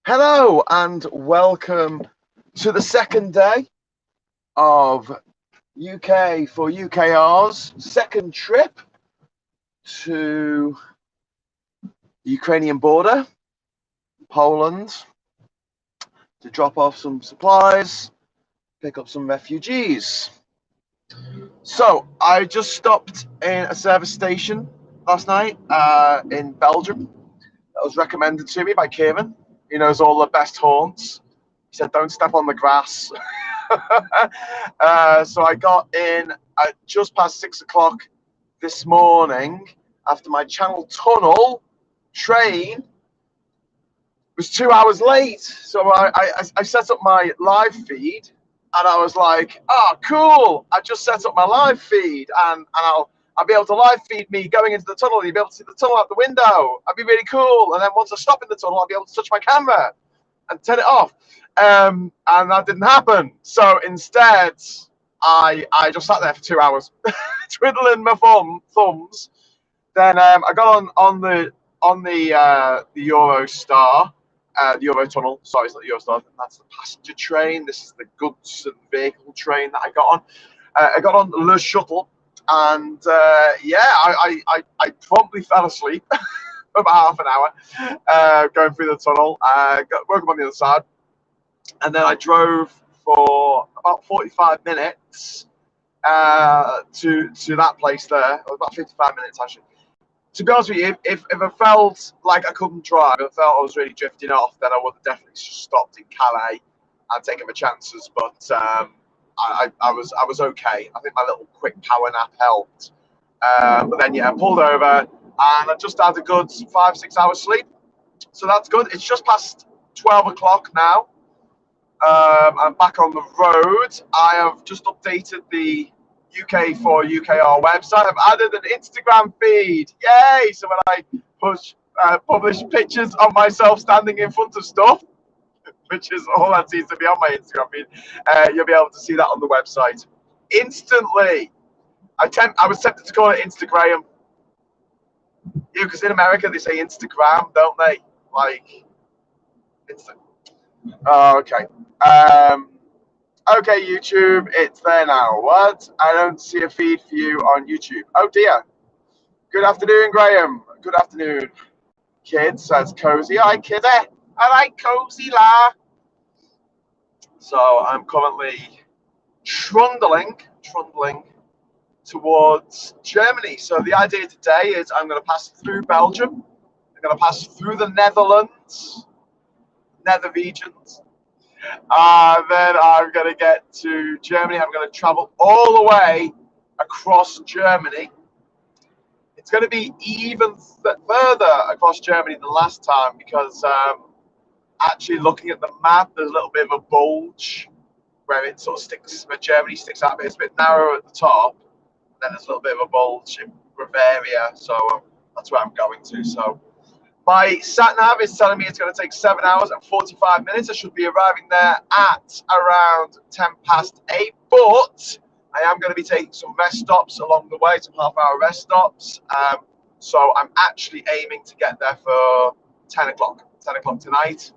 Hello and welcome to the second day of UK4UKR's second trip to the Ukrainian border, Poland, to drop off some supplies, pick up some refugees. So I just stopped in a service station last night in Belgium that was recommended to me by Kieran. He knows all the best haunts. He said, don't step on the grass. So I got in at just past 6 o'clock this morning after my Channel Tunnel train was 2 hours late. So I set up my live feed and I was like, oh, cool. I just set up my live feed and I'll be able to live feed me going into the tunnel. You'll be able to see the tunnel out the window. That'd be really cool. And then once I stop in the tunnel, I'll be able to touch my camera and turn it off. And that didn't happen. So instead, I just sat there for 2 hours, twiddling my thumbs. Then I got on the Eurostar, the Eurotunnel. Sorry, it's not the Eurostar. That's the passenger train. This is the goods and vehicle train that I got on. I got on Le Shuttle, and yeah, I promptly fell asleep for about half an hour going through the tunnel. Woke up on the other side, and then I drove for about 45 minutes to that place there. About 55 minutes actually. To be honest with you, if I felt like I couldn't drive, if I felt I was really drifting off, then I would have definitely just stopped in Calais and taken my chances. But I was okay. I think my little quick power nap helped. But then yeah, I pulled over and I just had a good 5-6 hours sleep. So that's good. It's just past 12 o'clock now. I'm back on the road. I have just updated the UK4UKR website. I've added an Instagram feed. Yay! So when I publish pictures of myself standing in front of stuff, which is all that seems to be on my Instagram feed, you'll be able to see that on the website instantly. I was tempted to call it Instagram. Yeah, because in America they say Instagram, don't they? Like, Insta. Oh, okay. Okay, YouTube, it's there now. What? I don't see a feed for you on YouTube. Oh dear. Good afternoon, Graham. Good afternoon, kids. Says Cozy. Hi, kiddie. I like Cozy la. So I'm currently trundling towards Germany. So the idea today is I'm going to pass through Belgium. I'm going to pass through the Netherlands, nether regions. Then I'm going to get to Germany. I'm going to travel all the way across Germany. It's going to be even further across Germany than last time because actually looking at the map, there's a little bit of a bulge where it sort of sticks, where Germany sticks out a bit. It's a bit narrow at the top. And then there's a little bit of a bulge in Bavaria. So that's where I'm going to. So my sat nav is telling me it's going to take 7 hours and 45 minutes. I should be arriving there at around 10 past 8. But I am going to be taking some rest stops along the way, some half-hour rest stops. So I'm actually aiming to get there for 10 o'clock. 10 o'clock tonight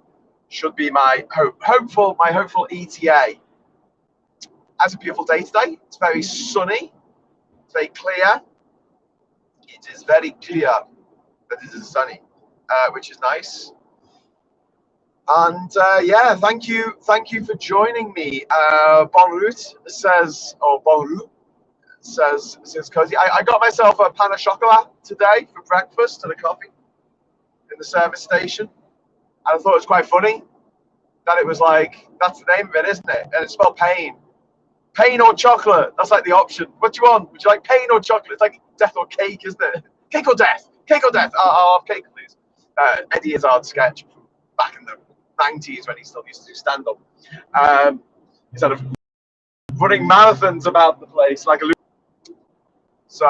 should be my hopeful ETA. As a beautiful day today. It's very sunny. It's very clear. It is very clear that it is sunny. Which is nice. And yeah, thank you for joining me. Bon route says, or bon route says Cozy. I got myself a pan of chocolat today for breakfast and a coffee in the service station, and I thought it was quite funny that it was like, that's the name of it, isn't it? And it's spelled pain. Pain or chocolate? That's like the option. What do you want? Would you like pain or chocolate? It's like death or cake, isn't it? Cake or death? Cake or death? I'll have cake, please. Eddie Izzard's sketch from back in the 90s when he still used to do stand-up. Instead of running marathons about the place like a loser. So,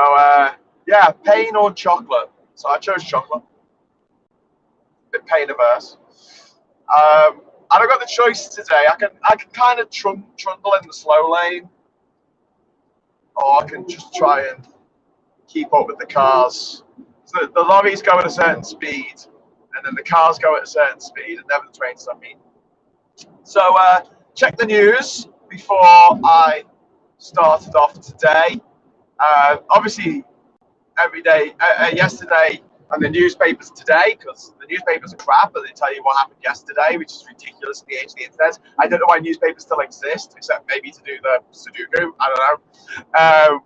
yeah, pain or chocolate. So I chose chocolate. A bit pain averse. And I got the choice today. I can kind of trundle in the slow lane, or I can just try and keep up with the cars. So the lorries go at a certain speed. and then the cars go at a certain speed, and never the trains stop mean. So check the news before I started off today. Obviously, every day, yesterday, and the newspapers today, because the newspapers are crap, but they tell you what happened yesterday, which is ridiculous in the age of the internet. I don't know why newspapers still exist, except maybe to do the Sudoku. I don't know.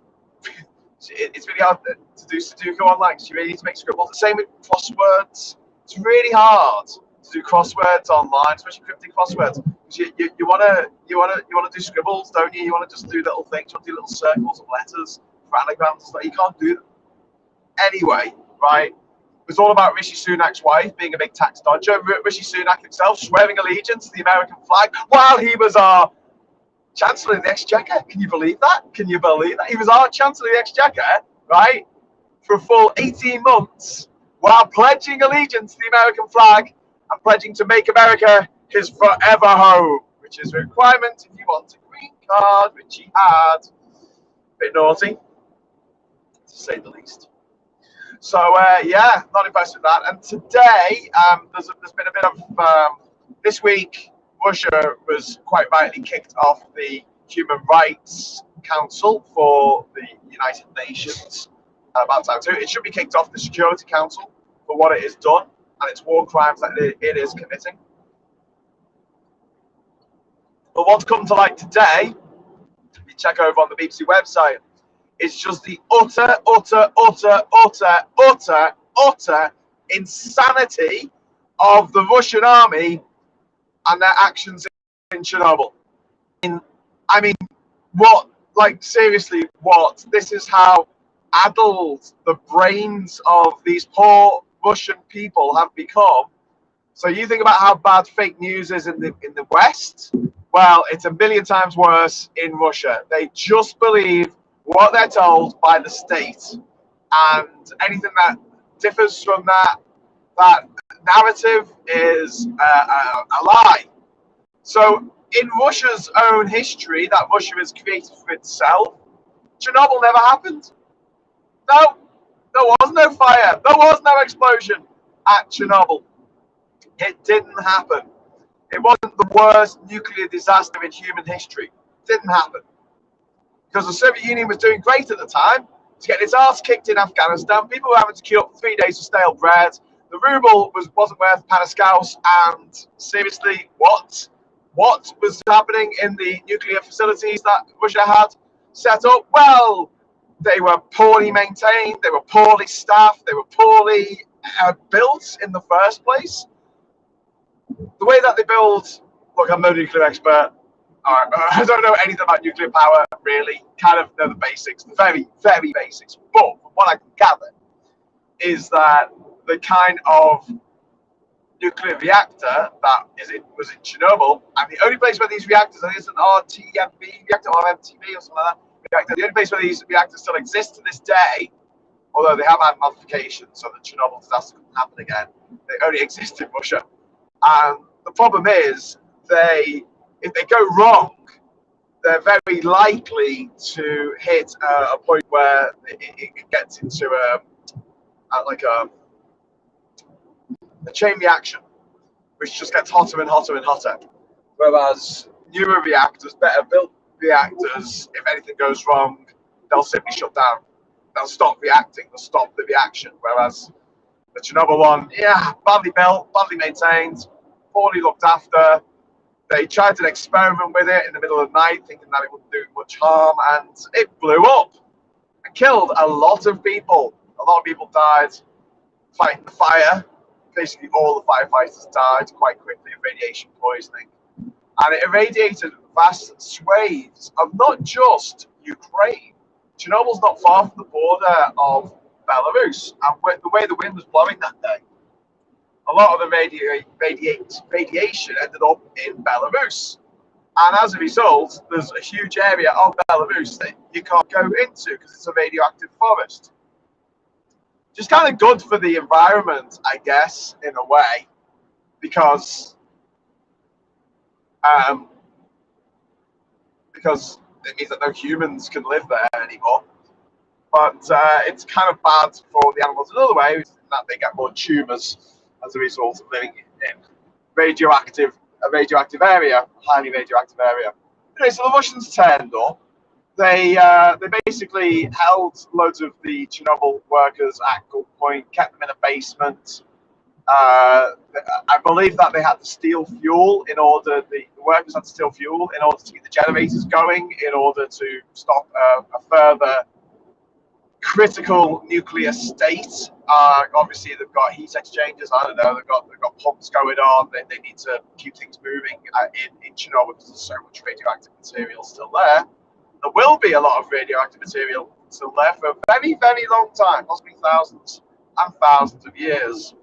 It's really hard to do Sudoku online because you really need to make scribbles. The same with crosswords. It's really hard to do crosswords online, especially cryptic crosswords. Because you wanna do scribbles, don't you? You wanna just do little things. You wanna do little circles of letters for anagrams and stuff. You can't do them. Anyway, right? It was all about Rishi Sunak's wife being a big tax dodger. Rishi Sunak himself swearing allegiance to the American flag while he was our Chancellor of the Exchequer. Can you believe that? Can you believe that? He was our Chancellor of the Exchequer, right, for a full 18 months while pledging allegiance to the American flag and pledging to make America his forever home, which is a requirement if you want a green card, which he had. Bit naughty, to say the least. So, yeah, not impressed with that. And today, there's been a bit of, this week, Russia was quite rightly kicked off the Human Rights Council for the United Nations. About time too. It should be kicked off the Security Council for what it has done and its war crimes that it is committing. But what's come to light today, if you check over on the BBC website, it's just the utter insanity of the Russian army and their actions in Chernobyl. I mean, what? Like, seriously, what? This is how addled the brains of these poor Russian people have become. So you think about how bad fake news is in the West? Well, it's a million times worse in Russia. They just believe what they're told by the state, and anything that differs from that narrative is a lie. So in Russia's own history that Russia has created for itself, Chernobyl never happened. No, there was no fire. There was no explosion at Chernobyl. It didn't happen. It wasn't the worst nuclear disaster in human history. It didn't happen. Because the Soviet Union was doing great at the time. It's getting its ass kicked in Afghanistan. People were having to queue up for 3 days of stale bread. The ruble wasn't worth Panaskaus. And seriously, what was happening in the nuclear facilities that Russia had set up? Well, they were poorly maintained. They were poorly staffed. They were poorly built in the first place. The way that they build, look, I'm no nuclear expert. I don't know anything about nuclear power, really. Kind of know the basics, the very, very basics. But from what I can gather, is that the kind of nuclear reactor that was in Chernobyl, and the only place where these reactors, I think it's an RTMB reactor or MTB or something like that, reactor, the only place where these reactors still exist to this day, although they have had modifications so that Chernobyl disaster couldn't happen again, they only exist in Russia. And the problem is, if they go wrong, they're very likely to hit a point where it gets into a chain reaction, which just gets hotter and hotter and hotter. Whereas newer reactors, better built reactors, if anything goes wrong, they'll simply shut down. They'll stop reacting. They'll stop the reaction. Whereas the Chernobyl one, yeah, badly built, badly maintained, poorly looked after. They tried an experiment with it in the middle of the night, thinking that it wouldn't do much harm, and it blew up and killed a lot of people. A lot of people died fighting the fire. Basically, all the firefighters died quite quickly of radiation poisoning. And it irradiated vast swathes of not just Ukraine. Chernobyl's not far from the border of Belarus, and the way the wind was blowing that day, a lot of the radiation ended up in Belarus. And as a result, there's a huge area of Belarus that you can't go into because it's a radioactive forest. Just kind of good for the environment, I guess, in a way, because it means that no humans can live there anymore. But it's kind of bad for the animals in another way, that they get more tumours as a result of living in a radioactive area, highly radioactive area. Anyway, so the Russians turned up. They basically held loads of the Chernobyl workers at gunpoint, kept them in a basement. I believe that they had to steal fuel in order, the workers had to steal fuel in order to keep the generators going, in order to stop a further critical nuclear state. Obviously, they've got heat exchangers. I don't know. They've got pumps going on. They need to keep things moving in Chernobyl because there's so much radioactive material still there. There will be a lot of radioactive material still there for a very, very long time, possibly thousands and thousands of years.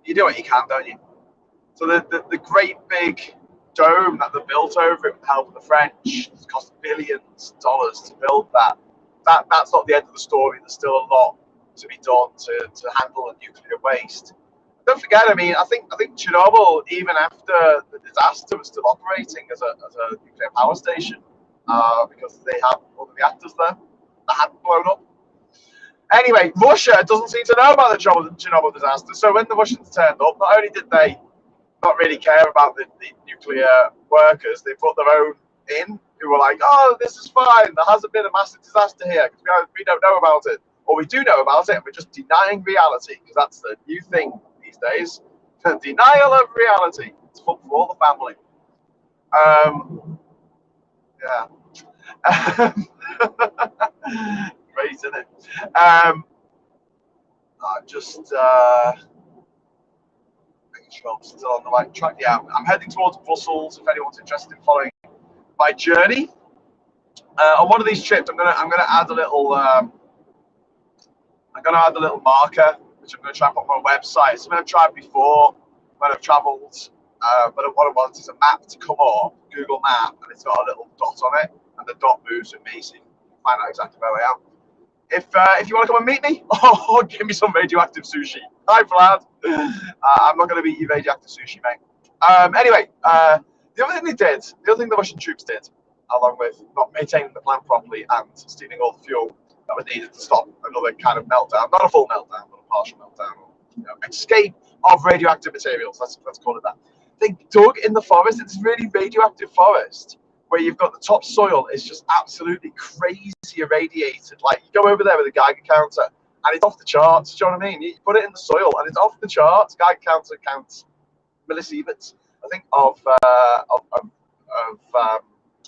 You do what you can, don't you? So the great big dome that they built over it with the help of the French, it cost billions of dollars to build that. That's not the end of the story. There's still a lot to be done to handle the nuclear waste. Don't forget, I mean, I think Chernobyl, even after the disaster, was still operating as a nuclear power station because they have all the reactors there that hadn't blown up. Anyway, Russia doesn't seem to know about the Chernobyl disaster. So when the Russians turned up, not only did they not really care about the nuclear workers, they put their own in who were like, oh, this is fine. There hasn't been a massive disaster here because we don't know about it. Or we do know about it and we're just denying reality because that's the new thing these days. Denial of reality. It's fun for all the family. Yeah. Great, isn't it? Just making sure I'm still on the right track. Yeah, I'm heading towards Brussels. If anyone's interested in following my journey on one of these trips, I'm gonna add a little marker which I'm gonna try and put on my website. Something I've tried before when I've travelled. But what I want is a map to come up, Google Map, and it's got a little dot on it, and the dot moves with me, so you can find out exactly where I am. If you want to come and meet me, or give me some radioactive sushi. Hi, Vlad. I'm not going to beat you radioactive sushi, mate. Anyway, the other thing the Russian troops did, along with not maintaining the plan properly and stealing all the fuel that was needed to stop another kind of meltdown, not a full meltdown, but a partial meltdown, or escape of radioactive materials. Let's call it that. They dug in the forest. It's really radioactive forest where you've got the topsoil is just absolutely crazy irradiated. Like you go over there with a Geiger counter and it's off the charts. Do you know what I mean? You put it in the soil and it's off the charts. Geiger counter counts millisieverts, I think, of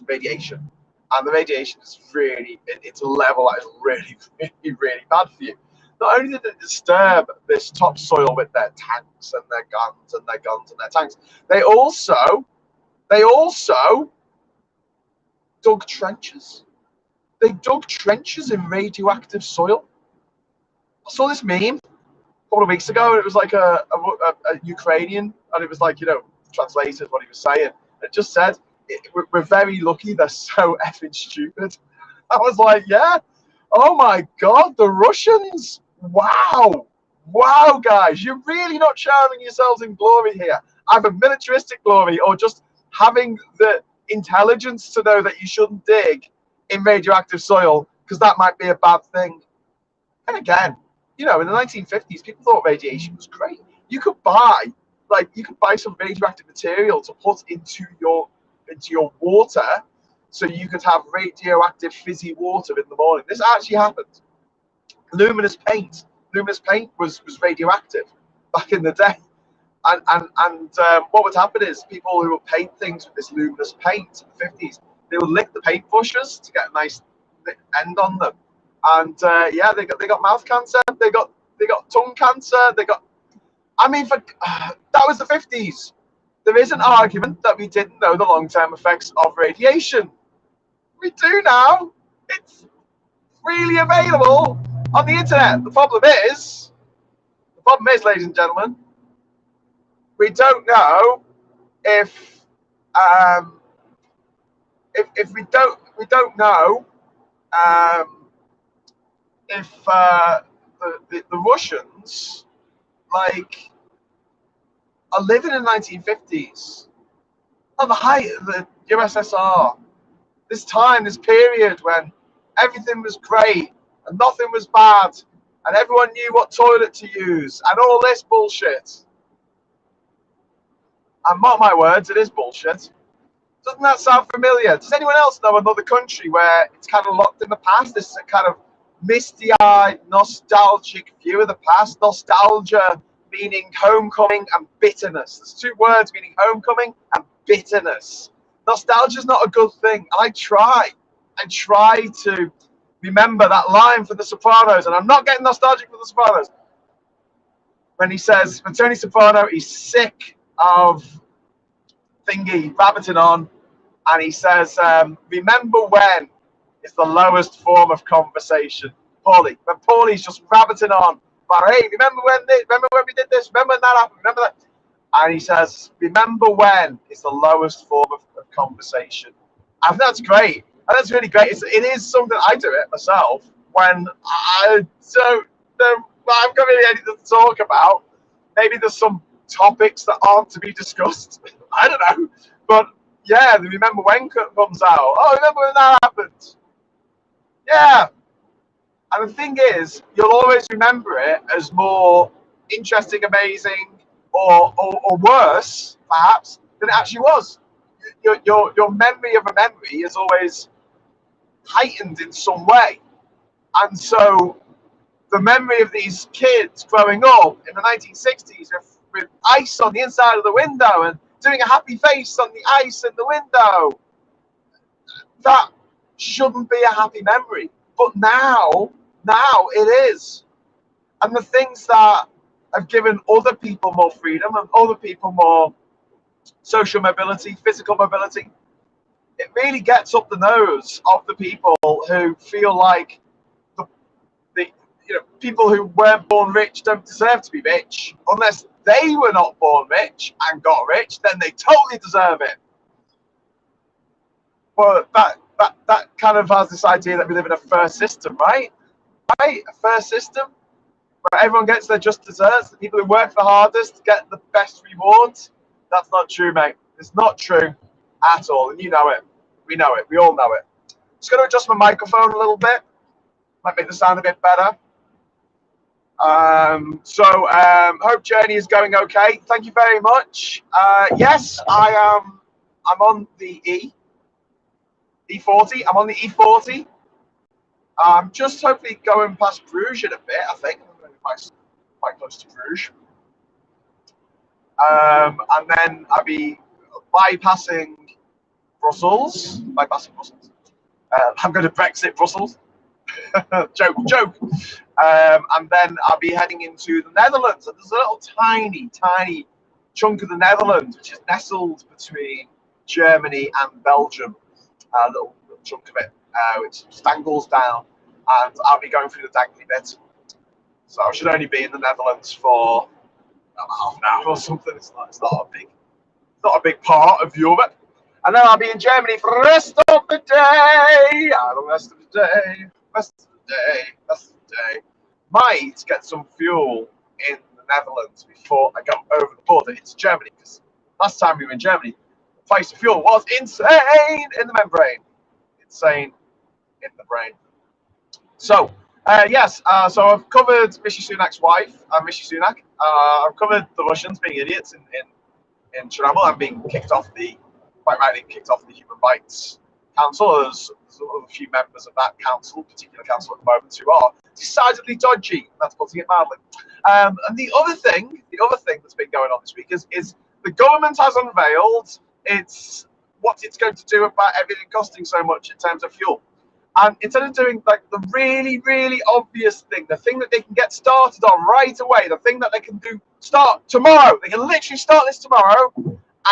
radiation, and the radiation is really it's a level that is really, really, really bad for you. Not only did it disturb this topsoil with their tanks and their guns and their guns and their tanks, they also dug trenches. They dug trenches in radioactive soil. I saw this meme a couple of weeks ago. It was like a Ukrainian, and it was like, translated what he was saying. It just said, we're very lucky they're so effing stupid. I was like, yeah. Oh my God, the Russians. Wow, guys, you're really not showering yourselves in glory here. Either militaristic glory or just having the intelligence to know that you shouldn't dig in radioactive soil because that might be a bad thing. And again, in the 1950s, people thought radiation was great. You could buy some radioactive material to put into your water, so you could have radioactive fizzy water in the morning. This actually happened. Luminous paint was radioactive back in the day, and what would happen is people who would paint things with this luminous paint in the 50s, they would lick the paint brushes to get a nice end on them, and they got mouth cancer, they got tongue cancer, that was the 50s. There is an argument that we didn't know the long-term effects of radiation. We do now. It's freely available on the internet. The problem is, ladies and gentlemen, we don't know if we don't know if the Russians are living in the 1950s, at the height of the USSR. This period when everything was great and nothing was bad, and everyone knew what toilet to use, and all this bullshit. And mark my words, it is bullshit. Doesn't that sound familiar? Does anyone else know another country where it's kind of locked in the past? This kind of misty-eyed, nostalgic view of the past. Nostalgia meaning homecoming and bitterness. There's two words meaning homecoming and bitterness. Nostalgia is not a good thing. I try to remember that line from The Sopranos, and I'm not getting nostalgic for The Sopranos. When he says, when Tony Soprano, he's sick of thingy rabbiting on, and he says, remember when is the lowest form of conversation. Paulie, when Paulie's just rabbiting on, but hey, remember when we did this, remember when that happened, remember that, and he says, remember when is the lowest form of conversation. I think that's great. And that's really great. It is something I do it myself when I don't know, I've got really anything to talk about. Maybe there's some topics that aren't to be discussed. I don't know. But yeah, the remember when comes out. Oh, remember when that happened? Yeah. And the thing is, you'll always remember it as more interesting, amazing, or worse, perhaps, than it actually was. Your memory of a memory is always heightened in some way. And so the memory of these kids growing up in the 1960s with ice on the inside of the window and doing a happy face on the ice in the window, that shouldn't be a happy memory. But now it is. And the things that have given other people more freedom and other people more social mobility, physical mobility, it really gets up the nose of the people who feel like the people who weren't born rich don't deserve to be rich. Unless they were not born rich and got rich, then they totally deserve it. But that kind of has this idea that we live in a fair system, right? Right? A fair system where everyone gets their just desserts. The people who work the hardest get the best rewards. That's not true, mate. It's not true at all, and you know it. We know it. We all know it. Just going to adjust my microphone a little bit. Might make the sound a bit better. Hope journey is going okay. Thank you very much. Yes, I'm on the E40. I'm on the E40. I'm just hopefully going past Bruges in a bit. I think I'm going to be quite close to Bruges. And then I'll be bypassing Brussels. I'm going to Brexit Brussels. joke. And then I'll be heading into the Netherlands. And there's a little tiny chunk of the Netherlands which is nestled between Germany and Belgium. A little chunk of it, which stangles down, and I'll be going through the dangly bit. So I should only be in the Netherlands for half an hour or something. It's not a big part of Europe. And then I'll be in Germany for the rest of the day. Might get some fuel in the Netherlands before I go over the border into Germany, because last time we were in Germany, the price of fuel was insane in the membrane. Insane in the brain. So, yes, so I've covered Rishi Sunak's wife, Rishi Sunak. I've covered the Russians being idiots in Chernobyl and being quite rightly kicked off the Human Rights Council. There's a few members of that particular council at the moment, who are decidedly dodgy. That's putting it mildly. And the other thing that's been going on this week is the government has unveiled what it's going to do about everything costing so much in terms of fuel. And instead of doing like the really, really obvious thing, the thing that they can get started on right away, the thing that they can start tomorrow, they can literally start this tomorrow,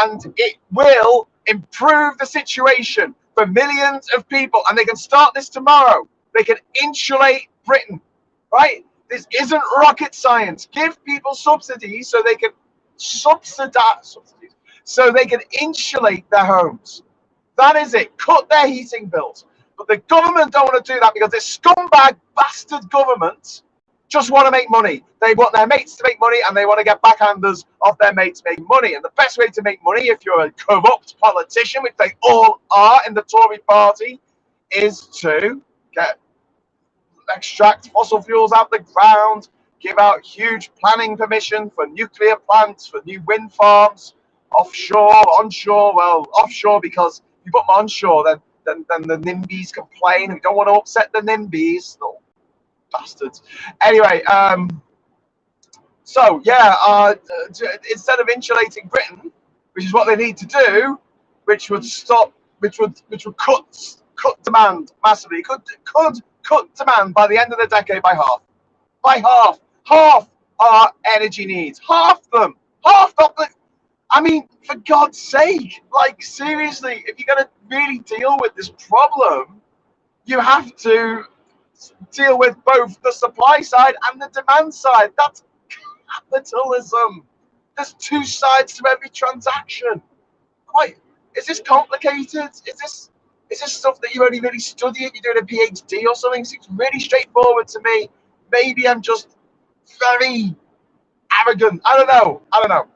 and it will improve the situation for millions of people, and they can start this tomorrow. They can insulate Britain, right? This isn't rocket science. Give people subsidies so they can so they can insulate their homes. That is it. Cut their heating bills. But the government don't want to do that because this scumbag bastard government just want to make money. They want their mates to make money, and they want to get backhanders of their mates making money. And the best way to make money, if you're a corrupt politician, which they all are in the Tory party, is to get extract fossil fuels out the ground, give out huge planning permission for nuclear plants, for new wind farms, offshore, onshore. Well, offshore, because if you put them onshore, then the NIMBYs complain. We don't want to upset the NIMBYs. No, bastards. Anyway, so yeah, instead of insulating Britain, which is what they need to do, which would cut demand massively, could cut demand by the end of the decade by half our energy needs, half them, half of the. I mean, for God's sake, like seriously, if you're going to really deal with this problem, you have to deal with both the supply side and the demand side. That's capitalism. There's two sides to every transaction. Quite, is this complicated? Is this stuff that you only really study if you're doing a PhD or something? Seems really straightforward to me. Maybe I'm just very arrogant. I don't know.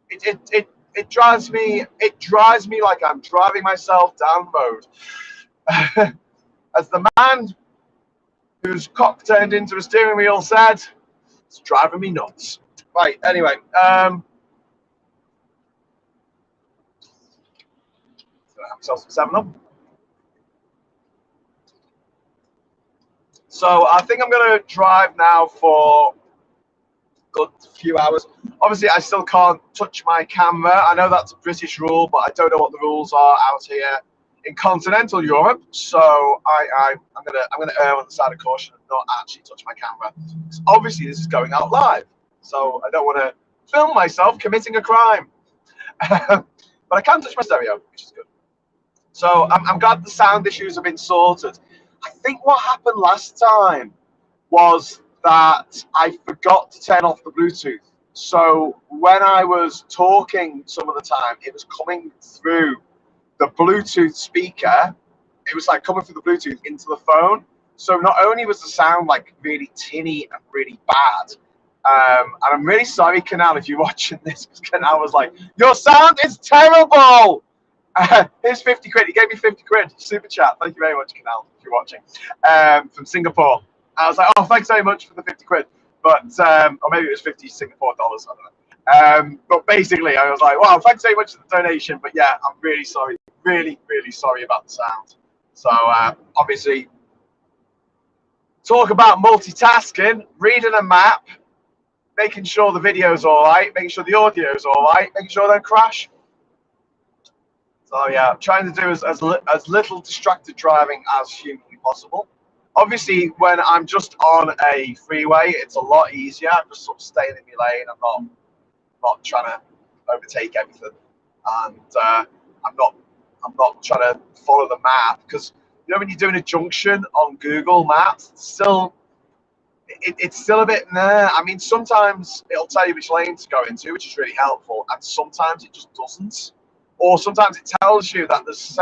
It drives me. It drives me like I'm driving myself down the road. As the man whose cock turned into a steering wheel said, it's driving me nuts. Right. Anyway. Have myself some 7-Up. So I think I'm going to drive now for a good few hours. Obviously, I still can't touch my camera. I know that's a British rule, but I don't know what the rules are out here in continental Europe. So I'm gonna err on the side of caution and not actually touch my camera. Because obviously, this is going out live, so I don't want to film myself committing a crime. But I can touch my stereo, which is good. So I'm glad the sound issues have been sorted. I think what happened last time was that I forgot to turn off the Bluetooth. So when I was talking some of the time, it was coming through the Bluetooth speaker. It was like coming through the Bluetooth into the phone. So not only was the sound like really tinny and really bad, and I'm really sorry, Canal, if you're watching this, because Canal was like, your sound is terrible. Here's 50 quid. He gave me 50 quid. Super chat. Thank you very much, Canal, if you're watching. From Singapore. I was like, oh, thanks very much for the 50 quid. But, or maybe it was 50 Singapore dollars. I don't know. But basically, I was like, wow, thanks very much for the donation. But yeah, I'm really sorry. Really, really sorry about the sound. So, obviously, talk about multitasking, reading a map, making sure the video's all right, making sure the audio's all right, making sure I don't crash. So yeah, I'm trying to do as little distracted driving as humanly possible. Obviously, when I'm just on a freeway, it's a lot easier. I'm just sort of staying in my lane. I'm not trying to overtake everything, and I'm not trying to follow the map, because you know when you're doing a junction on Google Maps, it's still a bit nah. I mean, sometimes it'll tell you which lane to go into, which is really helpful, and sometimes it just doesn't. Or sometimes it tells you that there's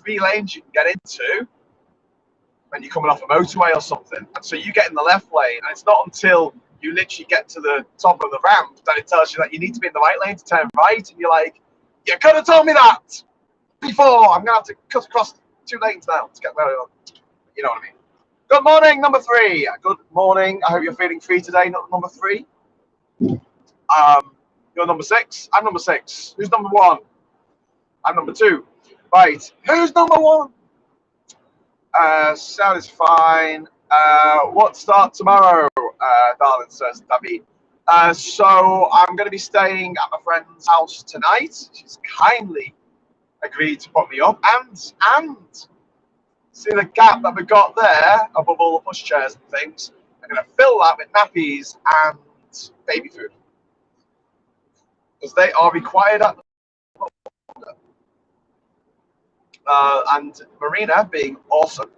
3 lanes you can get into when you're coming off a motorway or something. And so you get in the left lane, and it's not until you literally get to the top of the ramp that it tells you that you need to be in the right lane to turn right. And you're like, you could have told me that before. I'm going to have to cut across 2 lanes now to get where I want. You know what I mean? Good morning, number 3. Good morning. I hope you're feeling free today, not number 3. You're number 6. I'm number 6. Who's number 1? I'm number 2. Right. Who's number 1? Sound is fine. What start tomorrow? Darling says David. So I'm going to be staying at my friend's house tonight. She's kindly agreed to put me up, and see the gap that we've got there above all the pushchairs and things. I'm going to fill that with nappies and baby food, because they are required at the and Marina, being awesome,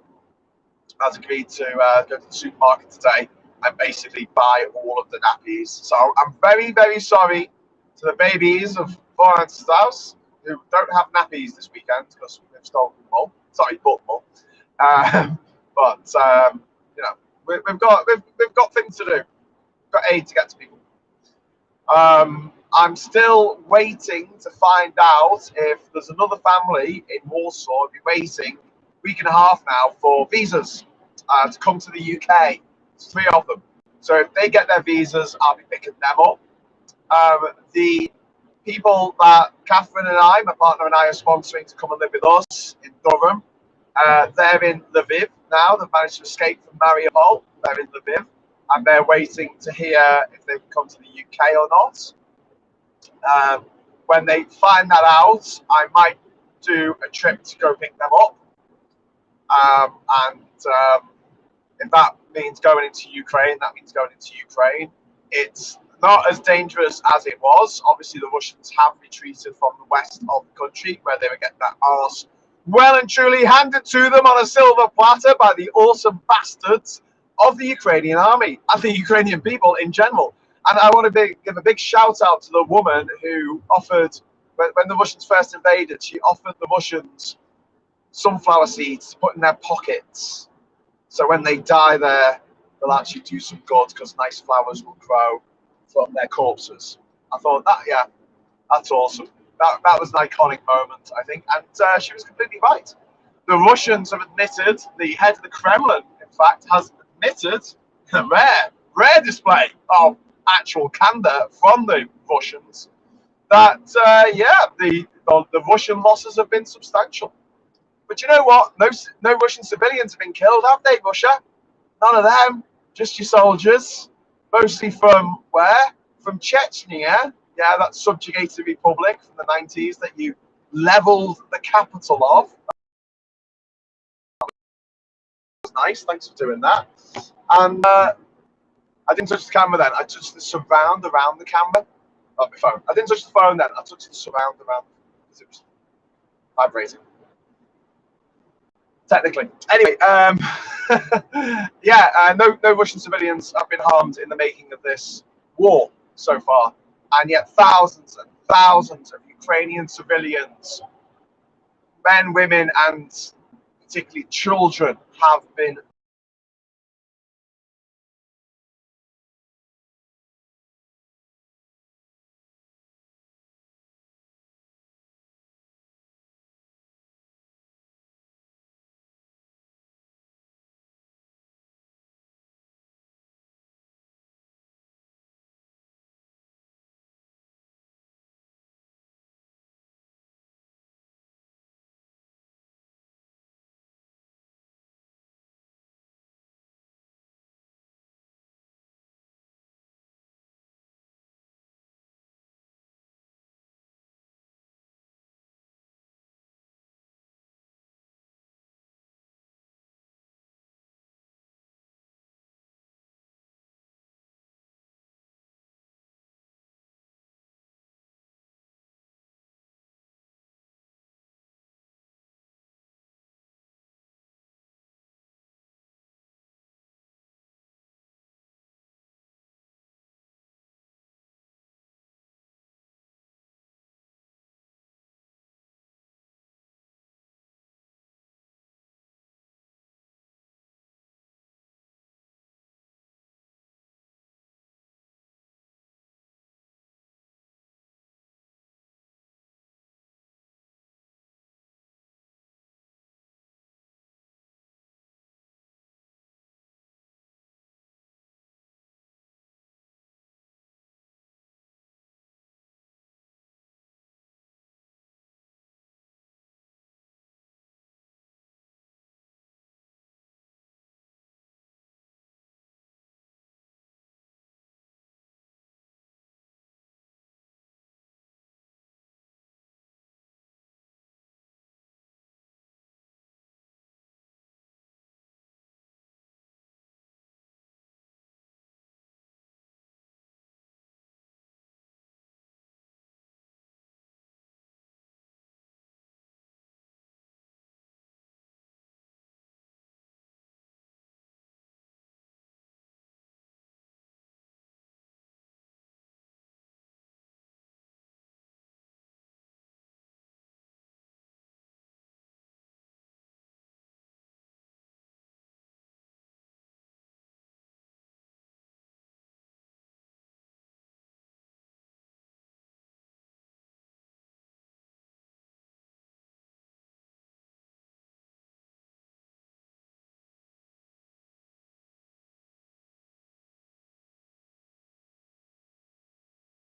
has agreed to go to the supermarket today and basically buy all of the nappies. So I'm very, very sorry to the babies of Florence house who don't have nappies this weekend because we've stolen them all. Sorry, bought them all. But you know, we've got things to do. We've got aid to get to people. I'm still waiting to find out if there's another family in Warsaw. I've been waiting a week and a half now for visas. to come to the UK. It's 3 of them. So if they get their visas, I'll be picking them up. The people that Catherine and I, my partner and I, are sponsoring to come and live with us in Durham, they're in Lviv now. They've managed to escape from Mariupol. They're in Lviv, and they're waiting to hear if they can come to the UK or not. When they find that out, I might do a trip to go pick them up. And if that means going into Ukraine, that means going into Ukraine. It's not as dangerous as it was. Obviously, the Russians have retreated from the west of the country, where they were getting that arse well and truly handed to them on a silver platter by the awesome bastards of the Ukrainian army and the Ukrainian people in general. And I want to give a big shout out to the woman who offered, when the Russians first invaded, she offered the Russians sunflower seeds to put in their pockets. So when they die there, they'll actually do some good, because nice flowers will grow from their corpses. I thought that, yeah, that's awesome. That was an iconic moment, I think. And she was completely right. The Russians have admitted, the head of the Kremlin, in fact, has admitted a rare display of actual candor from the Russians, that, yeah, the Russian losses have been substantial. But you know what? No Russian civilians have been killed, have they, Russia? None of them. Just your soldiers. Mostly from where? From Chechnya. Yeah, that subjugated republic from the 90s that you leveled the capital of. That was nice. Thanks for doing that. And I didn't touch the camera then. I touched the surround around the camera. Not my phone. I didn't touch the phone then. I touched the surround around because it was vibrating. Technically. Anyway, yeah, no Russian civilians have been harmed in the making of this war so far. And yet thousands and thousands of Ukrainian civilians, men, women, and particularly children, have been